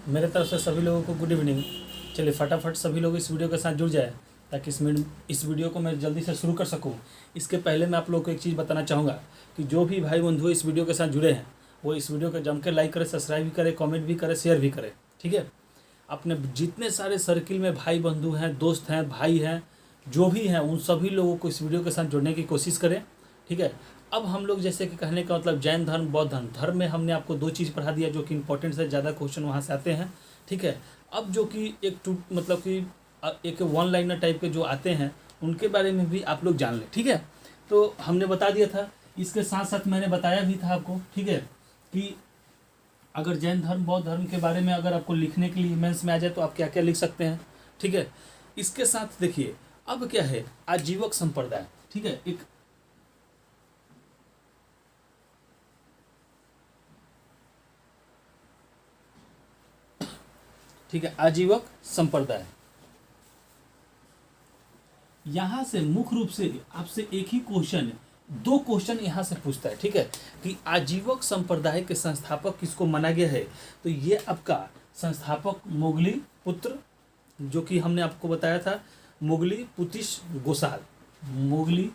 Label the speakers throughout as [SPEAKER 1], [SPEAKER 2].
[SPEAKER 1] मेरे तरफ से सभी लोगों को गुड इवनिंग। चलिए फटाफट सभी लोग इस वीडियो के साथ जुड़ जाए ताकि इस वीडियो को मैं जल्दी से शुरू कर सकूं। इसके पहले मैं आप लोगों को एक चीज़ बताना चाहूँगा कि जो भी भाई बंधु इस वीडियो के साथ जुड़े हैं वो इस वीडियो को जम के लाइक करें, सब्सक्राइब भी करें, कमेंट भी करें, शेयर भी करें। ठीक है, अपने जितने सारे सर्किल में भाई बंधु हैं, दोस्त हैं, भाई हैं, जो भी हैं, उन सभी लोगों को इस वीडियो के साथ जुड़ने की कोशिश करें। ठीक है, अब हम लोग जैसे कि कहने का मतलब जैन धर्म, बौद्ध धर्म में हमने आपको दो चीज़ पढ़ा दिया जो कि इंपॉर्टेंट है, ज़्यादा क्वेश्चन वहाँ से आते हैं। ठीक है, अब जो कि मतलब कि एक वन लाइनर टाइप के जो आते हैं उनके बारे में भी आप लोग जान लें। ठीक है, तो हमने बता दिया था, इसके साथ साथ मैंने बताया भी था आपको। ठीक है, कि अगर जैन धर्म, बौद्ध धर्म के बारे में अगर आपको लिखने के लिए मेंस में आ जाए तो आप क्या क्या लिख सकते हैं। ठीक है, इसके साथ देखिए अब क्या है, आजीवक संप्रदाय। ठीक है, एक ठीक है, आजीवक संप्रदाय। यहां से मुख्य रूप से आपसे एक ही क्वेश्चन, दो क्वेश्चन यहां से पूछता है। ठीक है, कि आजीवक संप्रदाय के संस्थापक किसको माना गया है, तो ये आपका संस्थापक मोगली पुत्र, जो कि हमने आपको बताया था, मोगली पुतिश गोसाल। मोगली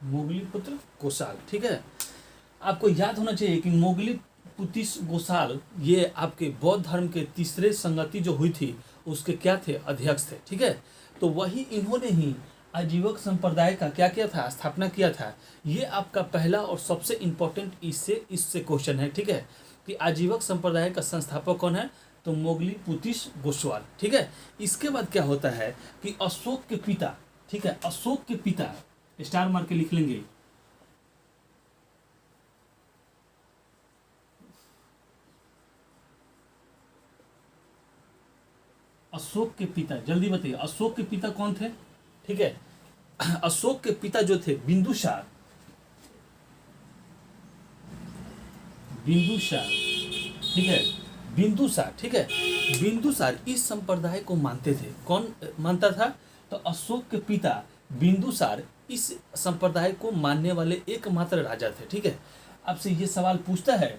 [SPEAKER 1] मोगली पुत्र गोसाल। ठीक है, आपको याद होना चाहिए कि मोगली पुतिश गोसाल ये आपके बौद्ध धर्म के तीसरे संगति जो हुई थी उसके क्या थे, अध्यक्ष थे। ठीक है, तो वही इन्होंने ही आजीवक संप्रदाय का क्या किया था, स्थापना किया था। ये आपका पहला और सबसे इम्पोर्टेंट इससे क्वेश्चन है। ठीक है, कि आजीवक संप्रदाय का संस्थापक कौन है, तो मोगली पुतिश गोस्वाल। ठीक है, इसके बाद क्या होता है कि अशोक के पिता, ठीक है, अशोक के पिता, स्टार मार के लिख लेंगे, अशोक के पिता, जल्दी बताइए अशोक के पिता कौन थे। ठीक है, अशोक के पिता जो थे बिंदुसार, बिंदुसार। ठीक है, बिंदुसार। ठीक है, बिंदुसार इस संप्रदाय को मानते थे। कौन मानता था, तो अशोक के पिता बिंदुसार इस संप्रदाय को मानने वाले एकमात्र राजा थे। ठीक है, आपसे ये सवाल पूछता है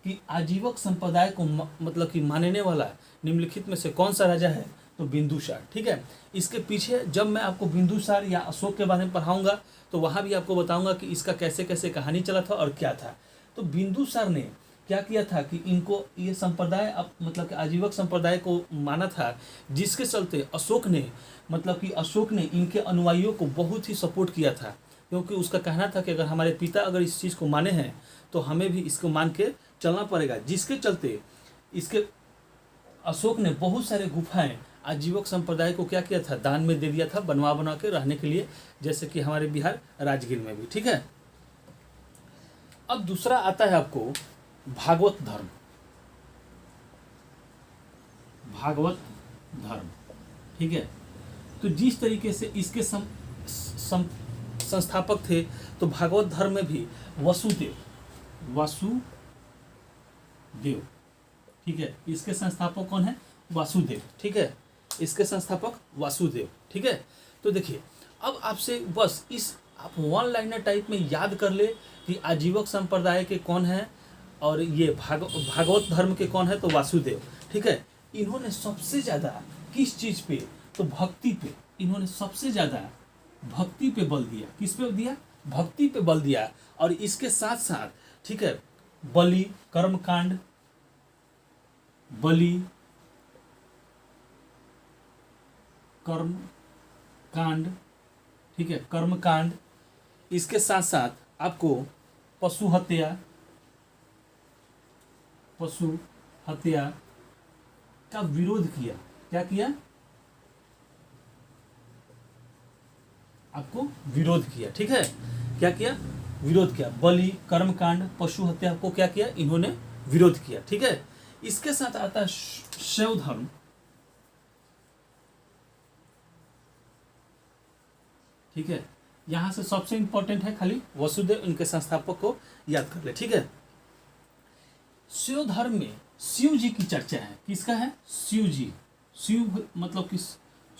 [SPEAKER 1] कि आजीवक संप्रदाय को मतलब कि मानने वाला निम्नलिखित में से कौन सा राजा है, तो बिंदुसार। ठीक है, इसके पीछे जब मैं आपको बिंदुसार या अशोक के बारे में पढ़ाऊंगा तो वहां भी आपको बताऊंगा कि इसका कैसे कैसे कहानी चला था और क्या था। तो बिंदुसार ने क्या किया था कि इनको ये संप्रदाय मतलब कि आजीवक संप्रदाय को माना था, जिसके चलते अशोक ने मतलब कि अशोक ने इनके अनुयायियों को बहुत ही सपोर्ट किया था, क्योंकि उसका कहना था कि अगर हमारे पिता अगर इस चीज़ को माने हैं तो हमें भी इसको मान के चलना पड़ेगा। जिसके चलते इसके अशोक ने बहुत सारे गुफाएं आजीवक संप्रदाय को क्या किया था, दान में दे दिया था, बना के रहने के लिए, जैसे कि हमारे बिहार राजगीर में भी। ठीक है, अब दूसरा आता है आपको भागवत धर्म। भागवत धर्म। ठीक है, तो जिस तरीके से इसके संस्थापक थे, तो भागवत धर्म में भी वसुदेव, ठीक है, इसके संस्थापक कौन है, वासुदेव। ठीक है, इसके संस्थापक वासुदेव। ठीक है, तो देखिए अब आपसे बस आप वन लाइनर टाइप में याद कर ले कि आजीवक संप्रदाय के कौन है और ये भागवत धर्म के कौन है, तो वासुदेव। ठीक है, इन्होंने सबसे ज़्यादा किस चीज़ पे, तो भक्ति पे, इन्होंने सबसे ज़्यादा भक्ति पे बल दिया। किस पे दिया, भक्ति पे बल दिया। और इसके साथ साथ ठीक है, बलि, कर्मकांड, बलि, कर्मकांड, ठीक है, कर्मकांड, इसके साथ साथ आपको पशु हत्या का विरोध किया। क्या किया, आपको विरोध किया। ठीक है, क्या किया, विरोध किया। बलि, कर्मकांड, पशु हत्या को क्या किया, इन्होंने विरोध किया। ठीक है, इसके साथ आता है शैव धर्म। ठीक है, यहां से सबसे इंपॉर्टेंट है खाली वसुदेव, इनके संस्थापक को याद कर ले। ठीक है, शिव धर्म में शिव जी की चर्चा है। किसका है, शिव जी। शिव मतलब किस,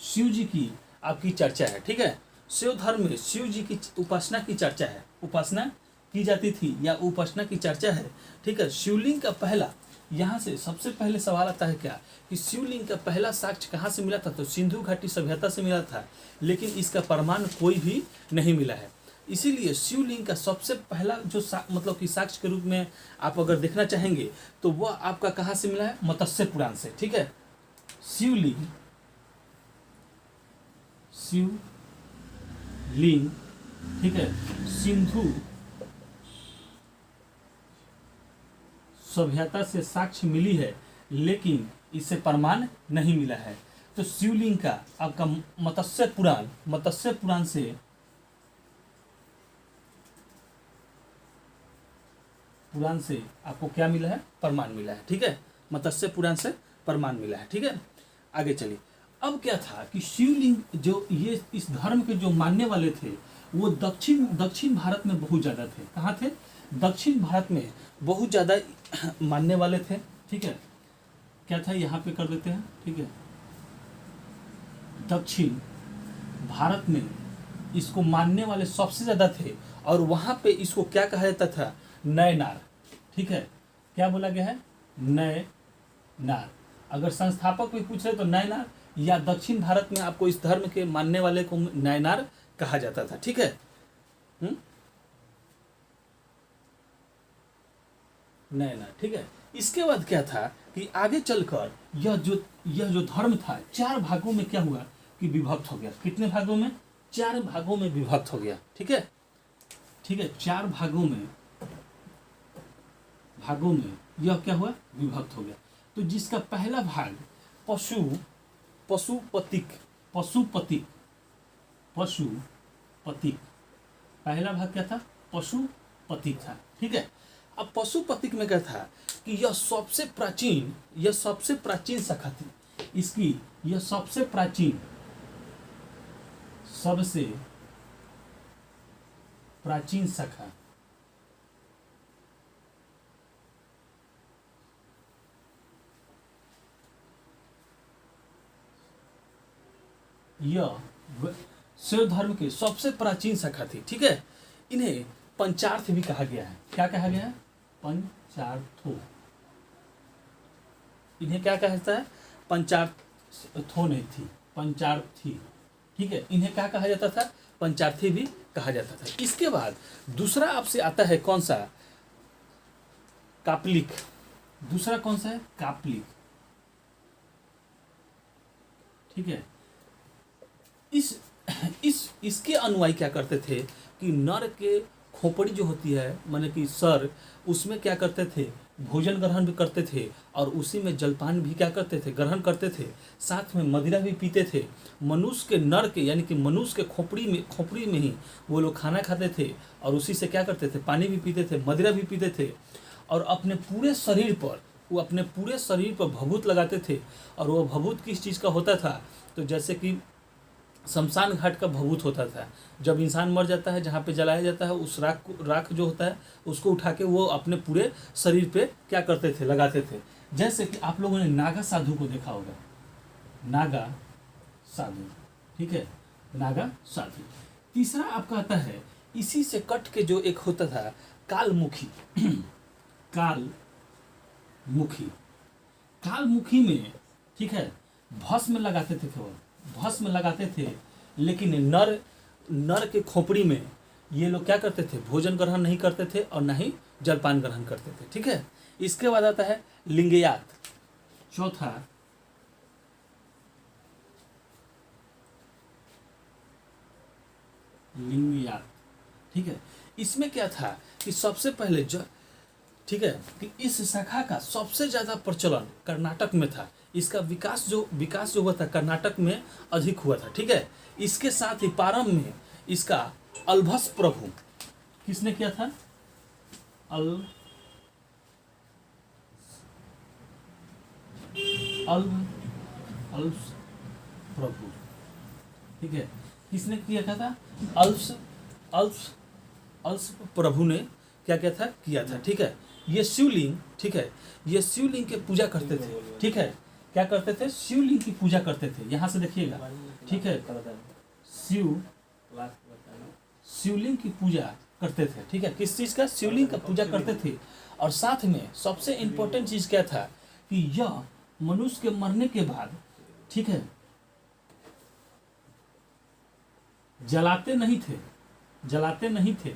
[SPEAKER 1] शिव जी की आपकी चर्चा है, ठीक है। शिव धर्म में शिव जी की उपासना की चर्चा है, उपासना की जाती थी या उपासना की चर्चा है, ठीक है। शिवलिंग का पहला, यहाँ से सबसे पहले सवाल आता है क्या कि शिवलिंग का पहला साक्ष्य कहाँ से मिला था, तो सिंधु घाटी सभ्यता से मिला था, लेकिन इसका प्रमाण कोई भी नहीं मिला है। इसीलिए शिवलिंग का सबसे पहला जो मतलब कि साक्ष्य के रूप में आप अगर देखना चाहेंगे तो वह आपका कहाँ से मिला है, मत्स्य पुराण से, ठीक है। शिवलिंग, शिवलिंग, ठीक है, सिंधु सभ्यता से साक्ष्य मिली है, लेकिन इससे प्रमाण नहीं मिला है। तो शिवलिंग का आपका मत्स्य पुराण, मत्स्य पुराण से आपको क्या मिला है, प्रमाण मिला है, ठीक है। मत्स्य पुराण से प्रमाण मिला है, ठीक है। आगे चलिए। अब क्या था कि शिवलिंग जो ये इस धर्म के जो मानने वाले थे वो दक्षिण भारत में बहुत ज़्यादा थे। कहाँ थे, दक्षिण भारत में बहुत ज़्यादा मानने वाले थे, ठीक है। क्या था, यहाँ पे कर देते हैं, ठीक है। दक्षिण भारत में इसको मानने वाले सबसे ज़्यादा थे, और वहाँ पे इसको क्या कहा जाता था, नयनार, ठीक है। क्या बोला गया है, नयनार। अगर संस्थापक भी पूछ रहे तो नयनार, या दक्षिण भारत में आपको इस धर्म के मानने वाले को नयनार कहा जाता था, ठीक है। नयनार, ठीक है। इसके बाद क्या था कि आगे चलकर यह जो धर्म था चार भागों में क्या हुआ कि विभक्त हो गया। कितने भागों में, चार भागों में विभक्त हो गया, ठीक है, ठीक है। चार भागों में यह क्या हुआ, विभक्त हो गया। तो जिसका पहला भाग पशुपतिक, पहला भाग क्या था, पशुपतिक था, ठीक है। अब पशुपतिक में क्या था कि यह सबसे प्राचीन शाखा थी इसकी, यह सबसे प्राचीन शाखा, यह शैव धर्म के सबसे प्राचीन शाखा थी, ठीक है। इन्हें पंचार्थ भी कहा गया है। क्या कहा गया है, पंचार्थो। इन्हें क्या कहता है, पंचार्थो नहीं थी, पंचार्थी, ठीक है। इन्हें क्या कहा जाता था, पंचार्थी भी कहा जाता था। इसके बाद दूसरा आपसे आता है कौन सा, कापलिक। दूसरा कौन सा है, कापलिक, ठीक है। इसके अनुयायी क्या करते थे कि नर के खोपड़ी जो होती है, माने कि सर, उसमें क्या करते थे, भोजन ग्रहण भी करते थे, और उसी में जलपान भी क्या करते थे, ग्रहण करते थे, साथ में मदिरा भी पीते थे। मनुष्य के नर के यानी कि मनुष्य के खोपड़ी में ही वो लोग खाना खाते थे, और उसी से क्या करते थे, पानी भी पीते थे, मदिरा भी पीते थे, और अपने पूरे शरीर पर भभूत लगाते थे। और वो भभूत किस चीज़ का होता था, तो जैसे कि शमशान घाट का भभूत होता था। जब इंसान मर जाता है, जहाँ पे जलाया जाता है, उस राख जो होता है उसको उठा के वो अपने पूरे शरीर पे क्या करते थे, लगाते थे। जैसे कि आप लोगों ने नागा साधु को देखा होगा, नागा साधु, ठीक है, नागा साधु। तीसरा आपका आता है इसी से कट के जो एक होता था, कालमुखी। कालमुखी में, ठीक है, भस्म लगाते थे, केवल भस्म लगाते थे, लेकिन नर के खोपड़ी में ये लोग क्या करते थे, भोजन ग्रहण नहीं करते थे और ना ही जलपान ग्रहण करते थे, ठीक है। इसके बाद आता है लिंगयात, चौथा लिंगयात, ठीक है। इसमें क्या था कि सबसे पहले ठीक है, कि इस शाखा का सबसे ज़्यादा प्रचलन कर्नाटक में था। इसका विकास जो हुआ था कर्नाटक में अधिक हुआ था, ठीक है। इसके साथ ही प्रारंभ में इसका अल्भस प्रभु, किसने किया था, अल्भस प्रभु, ठीक है, किसने किया था, अल्स प्रभु ने क्या किया था, ठीक है। ये शिवलिंग, ठीक है, ये शिवलिंग के पूजा करते थे, ठीक है। क्या करते थे, शिवलिंग की पूजा करते थे। यहाँ से देखिएगा, ठीक है, शिवलिंग की पूजा करते थे, ठीक है। किस चीज़ का, शिवलिंग का पूजा करते थे। और साथ में सबसे इम्पोर्टेंट चीज़ क्या था कि यह मनुष्य के मरने के बाद, ठीक है, जलाते नहीं थे, जलाते नहीं थे,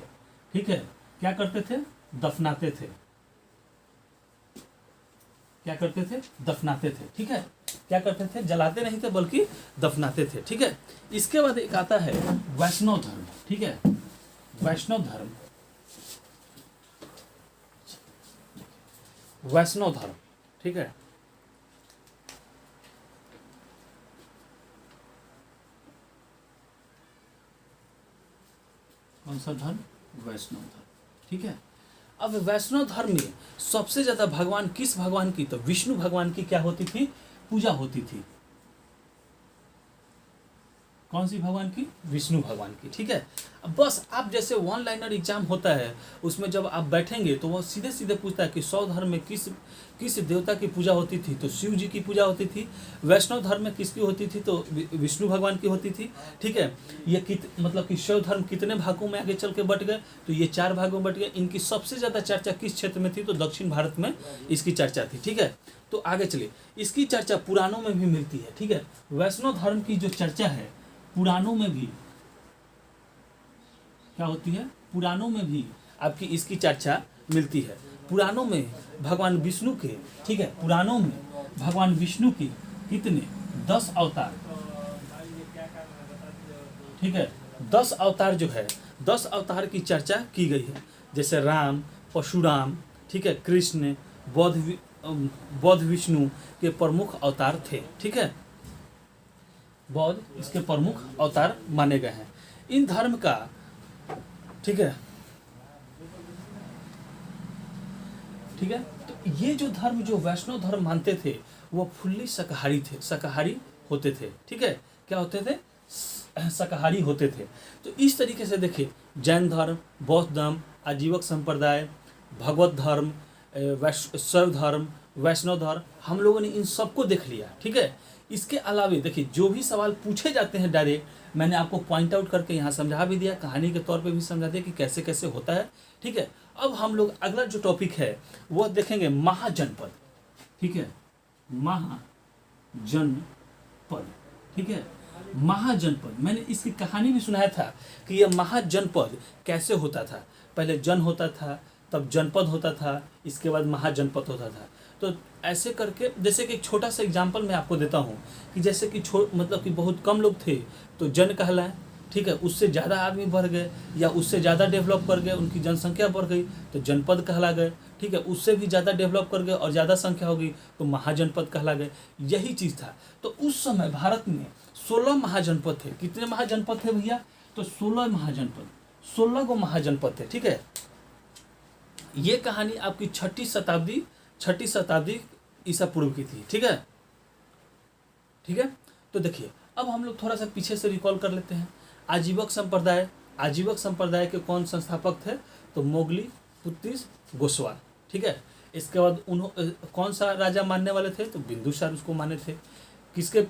[SPEAKER 1] ठीक है, क्या करते थे, दफनाते थे। क्या करते थे, दफनाते थे, ठीक है। क्या करते थे, जलाते नहीं थे बल्कि दफनाते थे, ठीक है। इसके बाद एक आता है वैष्णव धर्म, ठीक है, वैष्णव धर्म, वैष्णव धर्म, ठीक है। कौन सा धर्म, वैष्णव धर्म, ठीक है। अब वैष्णव धर्म में सबसे ज्यादा भगवान किस भगवान की, तो विष्णु भगवान की क्या होती थी, पूजा होती थी। कौन सी भगवान की, विष्णु भगवान की, ठीक है। अब बस आप जैसे वन लाइनर एग्जाम होता है, उसमें जब आप बैठेंगे तो वो सीधे सीधे पूछता है कि 100 धर्म में किस किस देवता की पूजा होती थी, तो शिव जी की पूजा होती थी। वैष्णव धर्म में किसकी होती थी, तो विष्णु भगवान की होती थी, ठीक है। ये मतलब कि शैव धर्म कितने भागों में आगे चल के बट गए, तो ये 4 भागों में बट गए। इनकी सबसे ज़्यादा चर्चा किस क्षेत्र में थी, तो दक्षिण भारत में इसकी चर्चा थी, ठीक है। तो आगे चलिए, इसकी चर्चा पुराणों में भी मिलती है, ठीक है। वैष्णव धर्म की जो चर्चा है पुराणों में भी क्या होती है, पुराणों में भी आपकी इसकी चर्चा मिलती है। पुराणों में भगवान विष्णु के, ठीक है, पुराणों में भगवान विष्णु के कितने 10 अवतार, ठीक है, 10 अवतार जो है, 10 अवतार की चर्चा की गई है। जैसे राम, परशुराम, ठीक है, कृष्ण, बौद्ध विष्णु के प्रमुख अवतार थे, ठीक है। बौद्ध इसके प्रमुख अवतार माने गए हैं। इन धर्म का, ठीक है, ठीक है, तो ये जो धर्म जो वैष्णव धर्म मानते थे वो फुल्ली शाकाहारी थे, शाकाहारी होते थे, ठीक है। क्या होते थे, शाकाहारी होते थे। तो इस तरीके से देखिए, जैन धर्म, बौद्ध धर्म, आजीवक संप्रदाय, भगवत धर्म, शैव धर्म, वैष्णव धर्म, हम लोगों ने इन सबको देख लिया, ठीक है। इसके अलावे देखिए, जो भी सवाल पूछे जाते हैं डायरेक्ट, मैंने आपको पॉइंट आउट करके यहाँ समझा भी दिया, कहानी के तौर पे भी समझा दिया कि कैसे कैसे होता है, ठीक है। अब हम लोग अगला जो टॉपिक है वो देखेंगे महाजनपद, ठीक है, महाजनपद, ठीक है। महाजनपद, मैंने इसकी कहानी भी सुनाया था कि यह महाजनपद कैसे होता था। पहले जन होता था, तब जनपद होता था, इसके बाद महाजनपद होता था। तो ऐसे करके, जैसे कि एक छोटा सा एग्जांपल मैं आपको देता हूँ कि जैसे कि मतलब कि बहुत कम लोग थे तो जन कहलाए, ठीक है। उससे ज़्यादा आदमी बढ़ गए या उससे ज़्यादा डेवलप कर गए, उनकी जनसंख्या बढ़ गई तो जनपद कहला गए, ठीक है। उससे भी ज़्यादा डेवलप कर गए और ज़्यादा संख्या हो गई तो महाजनपद कहला गए। यही चीज़ था। तो उस समय भारत में 16 महाजनपद थे। कितने महाजनपद थे भैया, तो 16 महाजनपद, 16 गो महाजनपद थे, ठीक है। ये कहानी आपकी छठी शताब्दी ईसा पूर्व की थी, ठीक है, ठीक है। तो देखिए, अब हम लोग थोड़ा सा पीछे से रिकॉल कर लेते हैं। आजीवक संप्रदाय के कौन संस्थापक थे, तो मोगली पुत्तिस गोस्वाल, ठीक है। इसके बाद कौन सा राजा मानने वाले थे, तो बिंदुसार उसको माने थे। किसके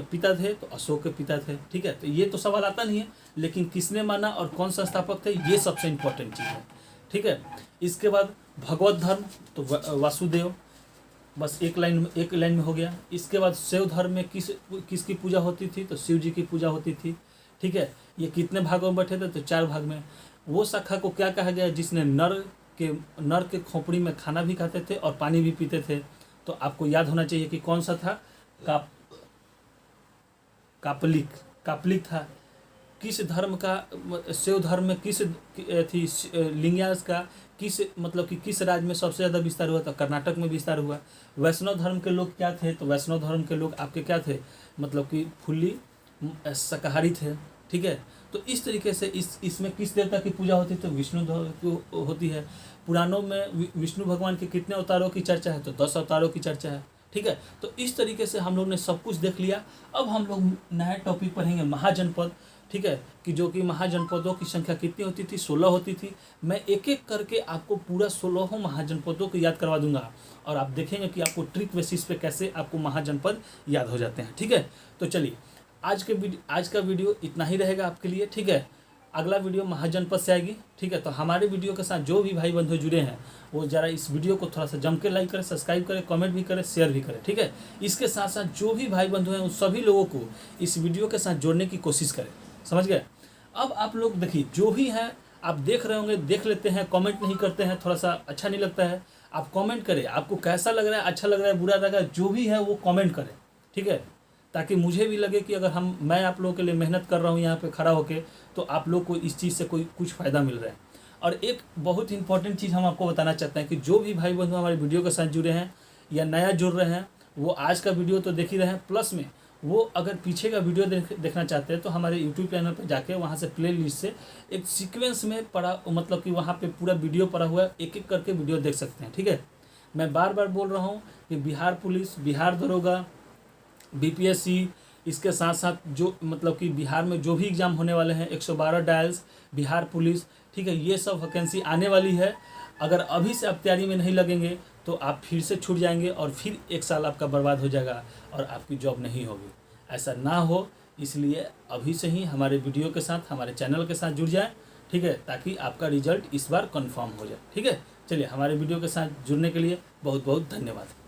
[SPEAKER 1] पिता थे, तो अशोक के पिता थे, ठीक है। तो ये तो सवाल आता नहीं है, लेकिन किसने माना और कौन संस्थापक थे, ये सबसे इम्पोर्टेंट चीज़ है, ठीक है। इसके बाद भगवत धर्म, तो वासुदेव, बस एक लाइन में हो गया। इसके बाद शैव धर्म में किसकी पूजा होती थी, तो शिव जी की पूजा होती थी, ठीक है। ये कितने भागों में बैठे थे, तो 4 भाग में। वो शाखा को क्या कहा गया, जिसने नर के खोपड़ी में खाना भी खाते थे और पानी भी पीते थे। तो आपको याद होना चाहिए कि कौन सा था, कापलिक था। किस धर्म का, शैव धर्म में किस थी लिंगायत का, मतलब कि किस राज्य में सबसे ज़्यादा विस्तार हुआ, तो कर्नाटक में विस्तार हुआ। वैष्णव धर्म के लोग क्या थे, तो वैष्णव धर्म के लोग आपके क्या थे, मतलब कि फुल्ली शाकाहारी थे, ठीक है। तो इस तरीके से इसमें किस देवता की पूजा होती है, तो विष्णु की होती है। पुराणों में विष्णु भगवान के कितने अवतारों की चर्चा है, तो 10 अवतारों की चर्चा है, ठीक है। तो इस तरीके से हम लोग ने सब कुछ देख लिया। अब हम लोग नया टॉपिक पढ़ेंगे महाजनपद। ठीक है, कि जो कि महाजनपदों की संख्या कितनी होती थी, 16 होती थी। मैं एक एक करके आपको पूरा 16 महाजनपदों को याद करवा दूंगा और आप देखेंगे कि आपको ट्रिक बेसिस पे कैसे आपको महाजनपद याद हो जाते हैं। ठीक है, तो चलिए आज का वीडियो इतना ही रहेगा आपके लिए। ठीक है, अगला वीडियो महाजनपद से आएगी। ठीक है, तो हमारे वीडियो के साथ जो भी भाई बंधु जुड़े हैं वो ज़रा इस वीडियो को थोड़ा सा जम के लाइक करें, सब्सक्राइब करें, कमेंट भी करें, शेयर भी करें। ठीक है, इसके साथ साथ जो भी भाई बंधु हैं उन सभी लोगों को इस वीडियो के साथ जोड़ने की कोशिश करें। समझ गए? अब आप लोग देखिए, जो भी हैं आप देख रहे होंगे, देख लेते हैं, कमेंट नहीं करते हैं, थोड़ा सा अच्छा नहीं लगता है। आप कमेंट करें, आपको कैसा लग रहा है, अच्छा लग रहा है, बुरा लग रहा है, जो भी है वो कमेंट करें। ठीक है, ताकि मुझे भी लगे कि अगर मैं आप लोगों के लिए मेहनत कर रहा हूँ यहाँ पे खड़ा होके, तो आप लोग को इस चीज़ से कुछ फ़ायदा मिल रहा है। और एक बहुत इंपॉर्टेंट चीज़ हम आपको बताना चाहते हैं कि जो भी भाई बंधु हमारे वीडियो के साथ जुड़े हैं या नया जुड़ रहे हैं, वो आज का वीडियो तो देख ही रहे हैं, प्लस में वो अगर पीछे का वीडियो देखना चाहते हैं तो हमारे यूट्यूब चैनल पर जाके वहाँ से प्ले लिस्ट से एक सीक्वेंस में पड़ा, मतलब कि वहाँ पे पूरा वीडियो पड़ा हुआ है, एक एक करके वीडियो देख सकते हैं। ठीक है, मैं बार बार बोल रहा हूँ कि बिहार पुलिस, बिहार दरोगा, बीपीएससी, इसके साथ साथ जो मतलब कि बिहार में जो भी एग्ज़ाम होने वाले हैं, 112 डायल्स, बिहार पुलिस, ठीक है, ये सब वैकेंसी आने वाली है। अगर अभी से आप तैयारी में नहीं लगेंगे तो आप फिर से छूट जाएंगे और फिर एक साल आपका बर्बाद हो जाएगा और आपकी जॉब नहीं होगी। ऐसा ना हो, इसलिए अभी से ही हमारे वीडियो के साथ, हमारे चैनल के साथ जुड़ जाएं। ठीक है, ताकि आपका रिजल्ट इस बार कंफर्म हो जाए। ठीक है, चलिए, हमारे वीडियो के साथ जुड़ने के लिए बहुत बहुत धन्यवाद।